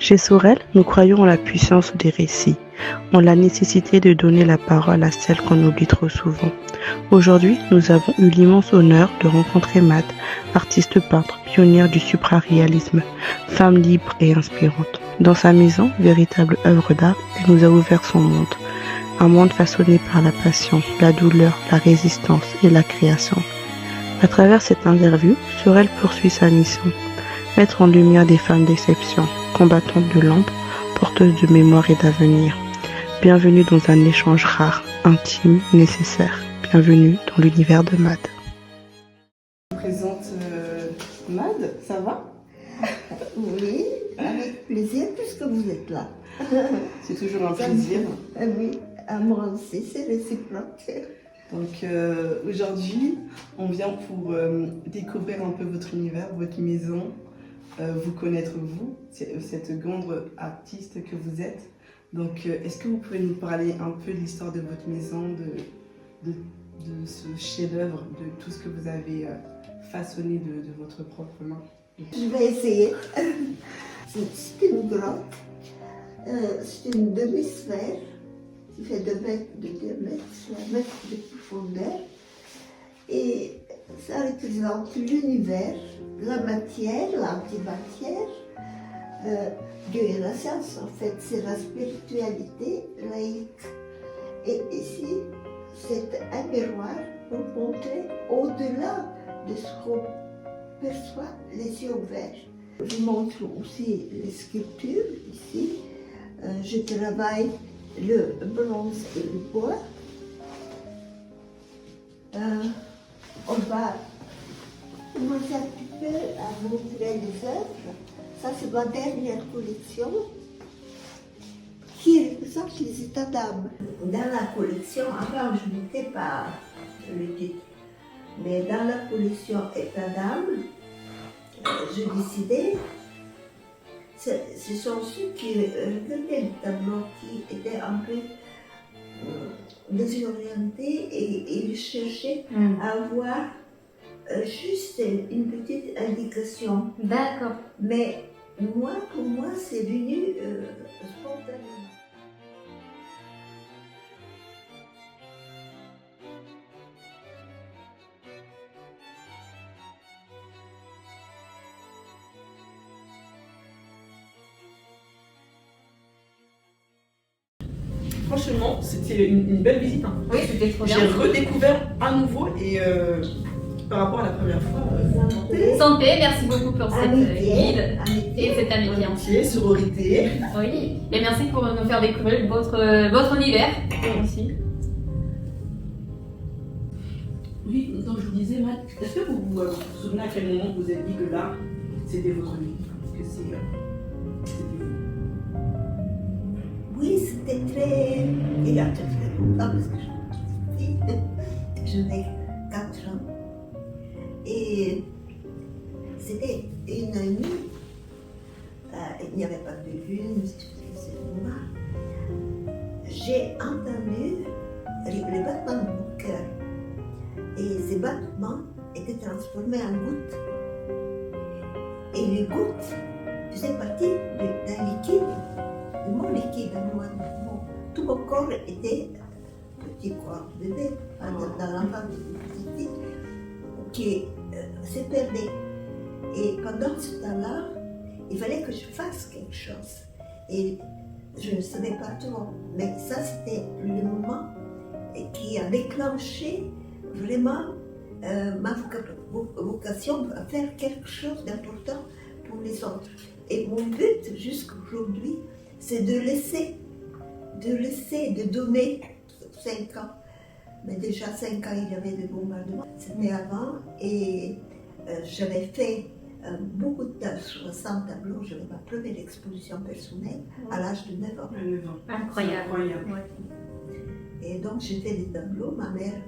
Chez Sorel, nous croyons en la puissance des récits, en la nécessité de donner la parole à celles qu'on oublie trop souvent. Aujourd'hui, nous avons eu l'immense honneur de rencontrer Mad, artiste peintre, pionnière du supraréalisme, femme libre et inspirante. Dans sa maison, véritable œuvre d'art, elle nous a ouvert son monde. Un monde façonné par la passion, la douleur, la résistance et la création. À travers cette interview, Sorel poursuit sa mission. Mettre en lumière des femmes d'exception, combattantes de l'ombre, porteuses de mémoire et d'avenir. Bienvenue dans un échange rare, intime, nécessaire. Bienvenue dans l'univers de Mad. Je vous présente Mad, ça va? Oui, avec plaisir puisque vous êtes là. C'est toujours un plaisir. Oui, à moi aussi, c'est réciproque. Donc aujourd'hui, on vient pour découvrir un peu votre univers, votre maison, vous connaître vous, cette grande artiste que vous êtes. Donc est-ce que vous pouvez nous parler un peu de l'histoire de votre maison, de ce chef-d'œuvre, de tout ce que vous avez façonné de votre propre main? Je vais essayer. C'est une grotte, c'est une demi-sphère qui fait 2 mètres de diamètre, c'est 1 mètre de profondeur. Et ça représente l'univers, la matière, l'antimatière. Dieu et la science, en fait, c'est la spiritualité laïque. Et ici, c'est un miroir pour montrer au-delà de ce qu'on perçoit les yeux ouverts. Je montre aussi les sculptures ici. Je travaille le bronze et le bois. On va commencer un petit peu à montrer les œuvres. Ça, c'est ma dernière collection qui représente les états d'âme. Dans la collection, avant je ne mettais pas le titre, mais dans la collection état d'âme, je décidais, ce sont ceux qui regardaient le tableau qui étaient un peu désorientés et ils cherchaient à avoir juste une petite indication. D'accord. Mais moi, pour moi, c'est venu spontanément. Franchement, c'était une belle visite. Hein. Oui, c'était trop bien. J'ai redécouvert à nouveau et par rapport à la première fois, Santé, merci beaucoup pour cette guide Amitié. et cette amitié. amitié, sororité. Oui, et merci pour nous faire découvrir votre univers aussi. Oui, donc je vous disais, Matt, est-ce que vous vous souvenez à quel moment vous avez dit que là, c'était votre vie, que c'était vous? Oui, c'était très. Il y a très longtemps parce que je n'ai 4 ans. Et c'était une nuit. Il n'y avait pas de lune, c'était noir. J'ai entendu les battements de mon cœur. Et ces battements étaient transformés en gouttes. Et les gouttes faisaient partie d'un liquide, de mon liquide, tout mon corps était petit corps bébé, dans l'enfant petit qui se perdait. Et pendant ce temps-là, il fallait que je fasse quelque chose. Et je ne savais pas trop. Mais ça, c'était le moment qui a déclenché vraiment ma vocation à faire quelque chose d'important pour les autres. Et mon but jusqu'à aujourd'hui, c'est de laisser, de donner 5 ans. Mais déjà 5 ans, il y avait des bombardements. C'était avant et j'avais fait beaucoup de 60 tableaux. J'avais ma première exposition personnelle à l'âge de 9 ans. Incroyable. Ouais. Et donc j'ai fait des tableaux. Ma mère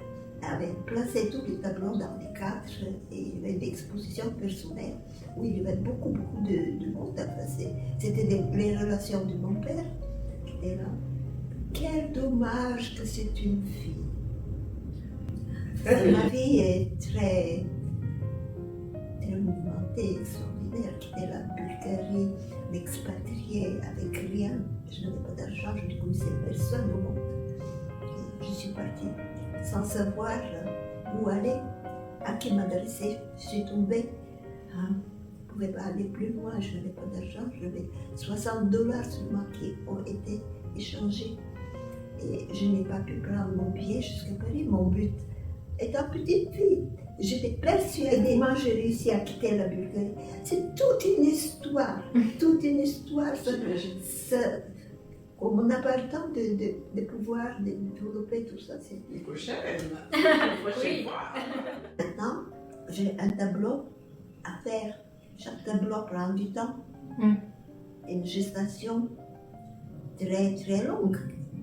avait placé tous les tableaux dans des cadres et il y avait une exposition personnelle où il y avait beaucoup de monde à passer. C'était les relations de mon père qui étaient là. Quel dommage que c'est une fille. Ma vie est très mouvementée, extraordinaire, qui était la Bulgarie, expatriée avec rien. Je n'avais pas d'argent, je ne connaissais personne au monde. Je suis partie sans savoir où aller, à qui m'adresser. Je suis tombée. Je ne pouvais pas aller plus loin, je n'avais pas d'argent. J'avais $60 seulement qui ont été échangés. Et je n'ai pas pu prendre mon billet jusqu'à Paris. Mon but étant petite fille, j'étais persuadée. Moi, j'ai réussi à quitter la Bulgarie. C'est toute une histoire. Toute une histoire. Comme on n'a pas le temps de pouvoir développer tout ça. Une prochaine. Oui. Maintenant, j'ai un tableau à faire. Chaque tableau prend du temps. Une gestation très très longue,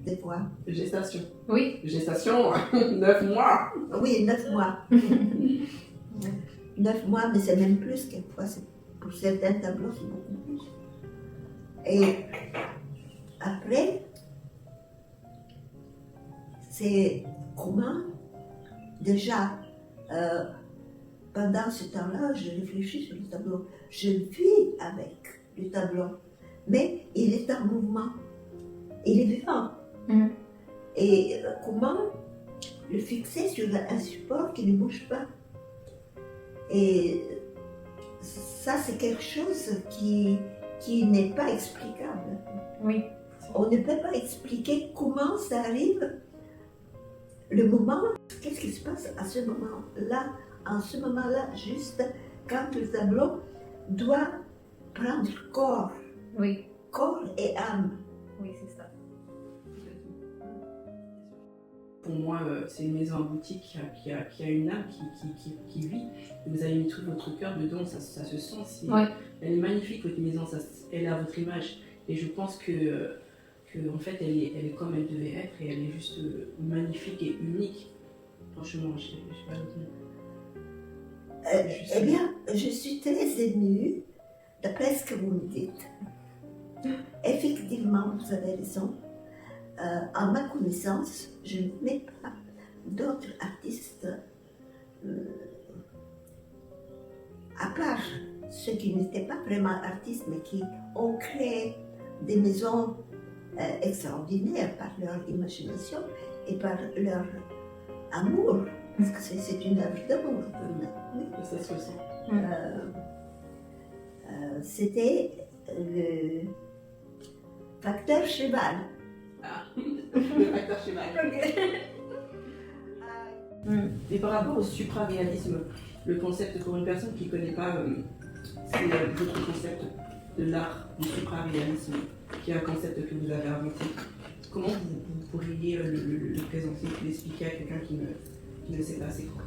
des fois. Gestation. Oui. Gestation, 9 mois. Oui, 9 mois. 9 mois, mais c'est même plus quelquefois. Pour certains tableaux, c'est beaucoup plus. Et après, c'est comment, déjà, pendant ce temps-là, je réfléchis sur le tableau. Je vis avec le tableau, mais il est en mouvement. Il est vivant. Et comment le fixer sur un support qui ne bouge pas. Et ça, c'est quelque chose qui n'est pas explicable. Oui. On ne peut pas expliquer comment ça arrive, le moment, qu'est-ce qui se passe à ce moment-là, en ce moment-là, juste quand le tableau doit prendre corps, Oui. corps et âme. Oui, c'est ça. Pour moi, c'est une maison en boutique qui a une âme, qui vit. Vous avez mis tout votre cœur dedans, ça se sent. Ouais. Elle est magnifique, votre maison, elle a votre image. Et je pense que en fait, elle est comme elle devait être et elle est juste magnifique et unique. Franchement, je sais pas d'autre mot. Eh bien, je suis très émue d'après ce que vous me dites. Effectivement, vous avez raison. En ma connaissance, je ne mets pas d'autres artistes, à part ceux qui n'étaient pas vraiment artistes, mais qui ont créé des maisons extraordinaires par leur imagination et par leur amour, parce que c'est une œuvre d'amour. Oui. Ça se ressent. C'était le facteur cheval. Ah, le facteur cheval. Et par rapport au supraréalisme, le concept pour une personne qui ne connaît pas, c'est votre concept de l'art du supraréalisme, qui est un concept que vous avez inventé. Comment vous pourriez le présenter, l'expliquer à quelqu'un qui ne sait pas c'est quoi?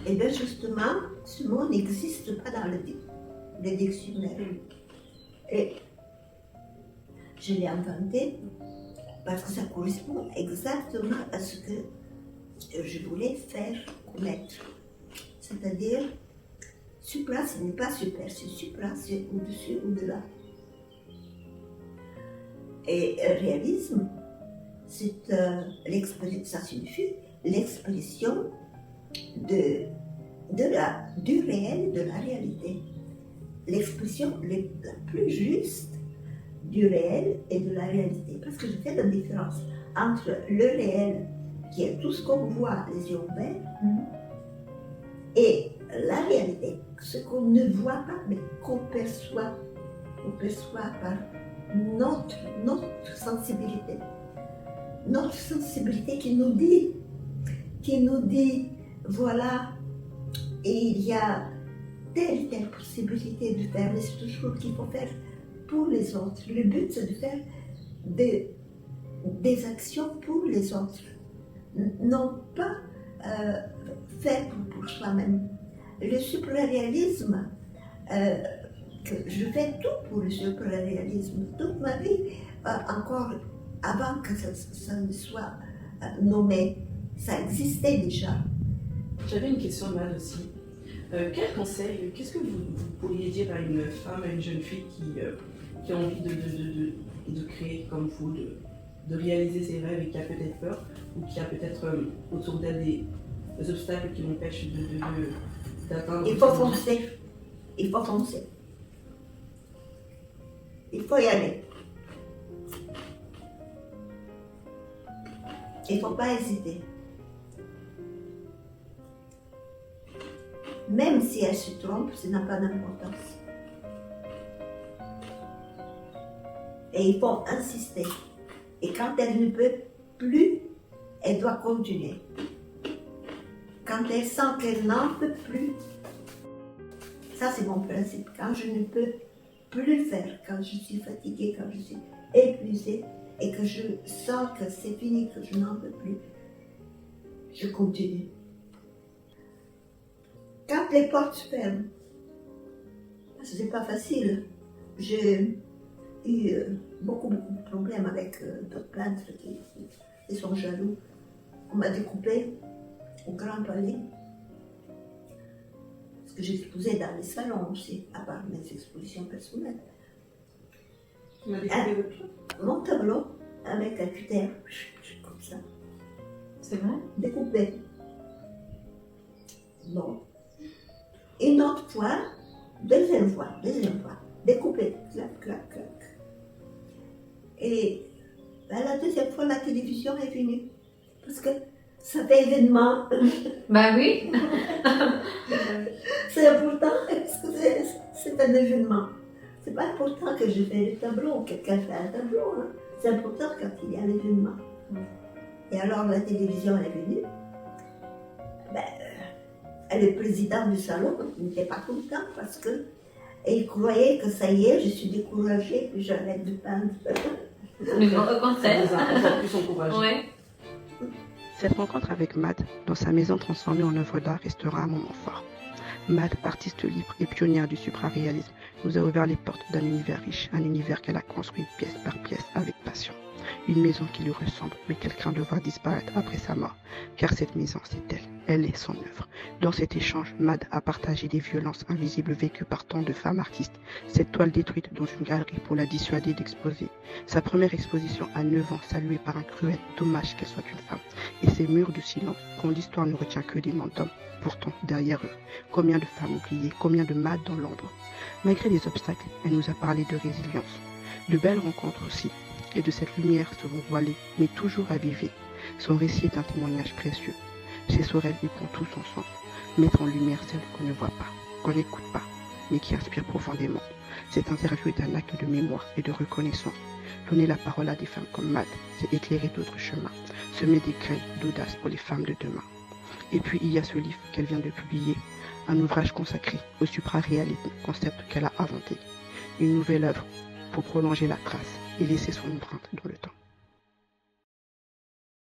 Et bien justement, ce mot n'existe pas dans le dictionnaire. Et je l'ai inventé parce que ça correspond exactement à ce que je voulais faire connaître. C'est-à-dire, supra, ce n'est pas super, c'est supra, c'est au-dessus, au-delà. Et réalisme, c'est ça signifie l'expression du réel, de la réalité. L'expression la plus juste du réel et de la réalité. Parce que je fais la différence entre le réel, qui est tout ce qu'on voit les yeux ouverts, et la réalité, ce qu'on ne voit pas, mais qu'on perçoit. On perçoit par notre sensibilité. Notre sensibilité qui nous dit, voilà, et il y a telle possibilité de faire, mais c'est toujours qu'il faut faire pour les autres. Le but, c'est de faire des actions pour les autres, non pas faire pour soi-même. Le supraréalisme, je fais tout pour le supraréalisme, toute ma vie, encore avant que ça ne soit nommé, ça existait déjà. J'avais une question de Mad aussi. Quel conseil, qu'est-ce que vous pourriez dire à une femme, à une jeune fille qui a envie de créer comme vous, de réaliser ses rêves et qui a peut-être peur, ou qui a peut-être autour d'elle des obstacles qui l'empêchent d'atteindre... Il faut foncer. Il faut foncer. Il faut y aller. Il ne faut pas hésiter. Même si elle se trompe, ça n'a pas d'importance. Et il faut insister. Et quand elle ne peut plus, elle doit continuer. Quand elle sent qu'elle n'en peut plus, ça c'est mon principe. Quand je ne peux plus faire, quand je suis fatiguée, quand je suis épuisée et que je sens que c'est fini, que je n'en peux plus, je continue. Quand les portes se ferment, parce que c'est pas facile, j'ai eu beaucoup de problèmes avec d'autres peintres qui sont jaloux. On m'a découpé au Grand Palais, parce que j'exposais dans les salons aussi, à part mes expositions personnelles. Tu m'as découpé votre pied? Mon tableau, avec un cutter, comme ça, C'est vrai? découpé. Bon. Une autre fois, deuxième fois, découpé, clac, clac, clac. Et ben, la deuxième fois, la télévision est venue. Parce que ça fait événement. Bah oui. C'est important, parce que c'est un événement. C'est pas important que je fais le tableau, quelqu'un fait un tableau. Hein. C'est important quand il y a l'événement. Et alors la télévision est venue. Ben, le président du salon n'était pas content parce que il croyait que ça y est, je suis découragée, puis j'arrête de peindre. Mais au contraire. Encore plus encouragé. Ouais. Cette rencontre avec Mad, dans sa maison transformée en œuvre d'art, restera un moment fort. Mad, artiste libre et pionnière du supraréalisme, nous a ouvert les portes d'un univers riche, un univers qu'elle a construit pièce par pièce avec passion. Une maison qui lui ressemble, mais qu'elle craint de voir disparaître après sa mort. Car cette maison, c'est elle. Elle est son œuvre. Dans cet échange, Mad a partagé des violences invisibles vécues par tant de femmes artistes. Cette toile détruite dans une galerie pour la dissuader d'exposer. Sa première exposition à 9 ans, saluée par un cruel dommage qu'elle soit une femme. Et ces murs de silence, quand l'histoire ne retient que des noms d'hommes. Pourtant, derrière eux, combien de femmes oubliées, combien de Mad dans l'ombre. Malgré les obstacles, elle nous a parlé de résilience. De belles rencontres aussi. Et de cette lumière seront voilées, mais toujours avivées. Son récit est un témoignage précieux. Chez Sorel, il prend tout son sens. Mettre en lumière celle qu'on ne voit pas, qu'on n'écoute pas, mais qui inspire profondément. Cette interview est un acte de mémoire et de reconnaissance. Donner la parole à des femmes comme Mad, c'est éclairer d'autres chemins, semer des graines d'audace pour les femmes de demain. Et puis il y a ce livre qu'elle vient de publier, un ouvrage consacré au supraréalisme, concept qu'elle a inventé. Une nouvelle œuvre pour prolonger la trace et laisser son empreinte dans le temps.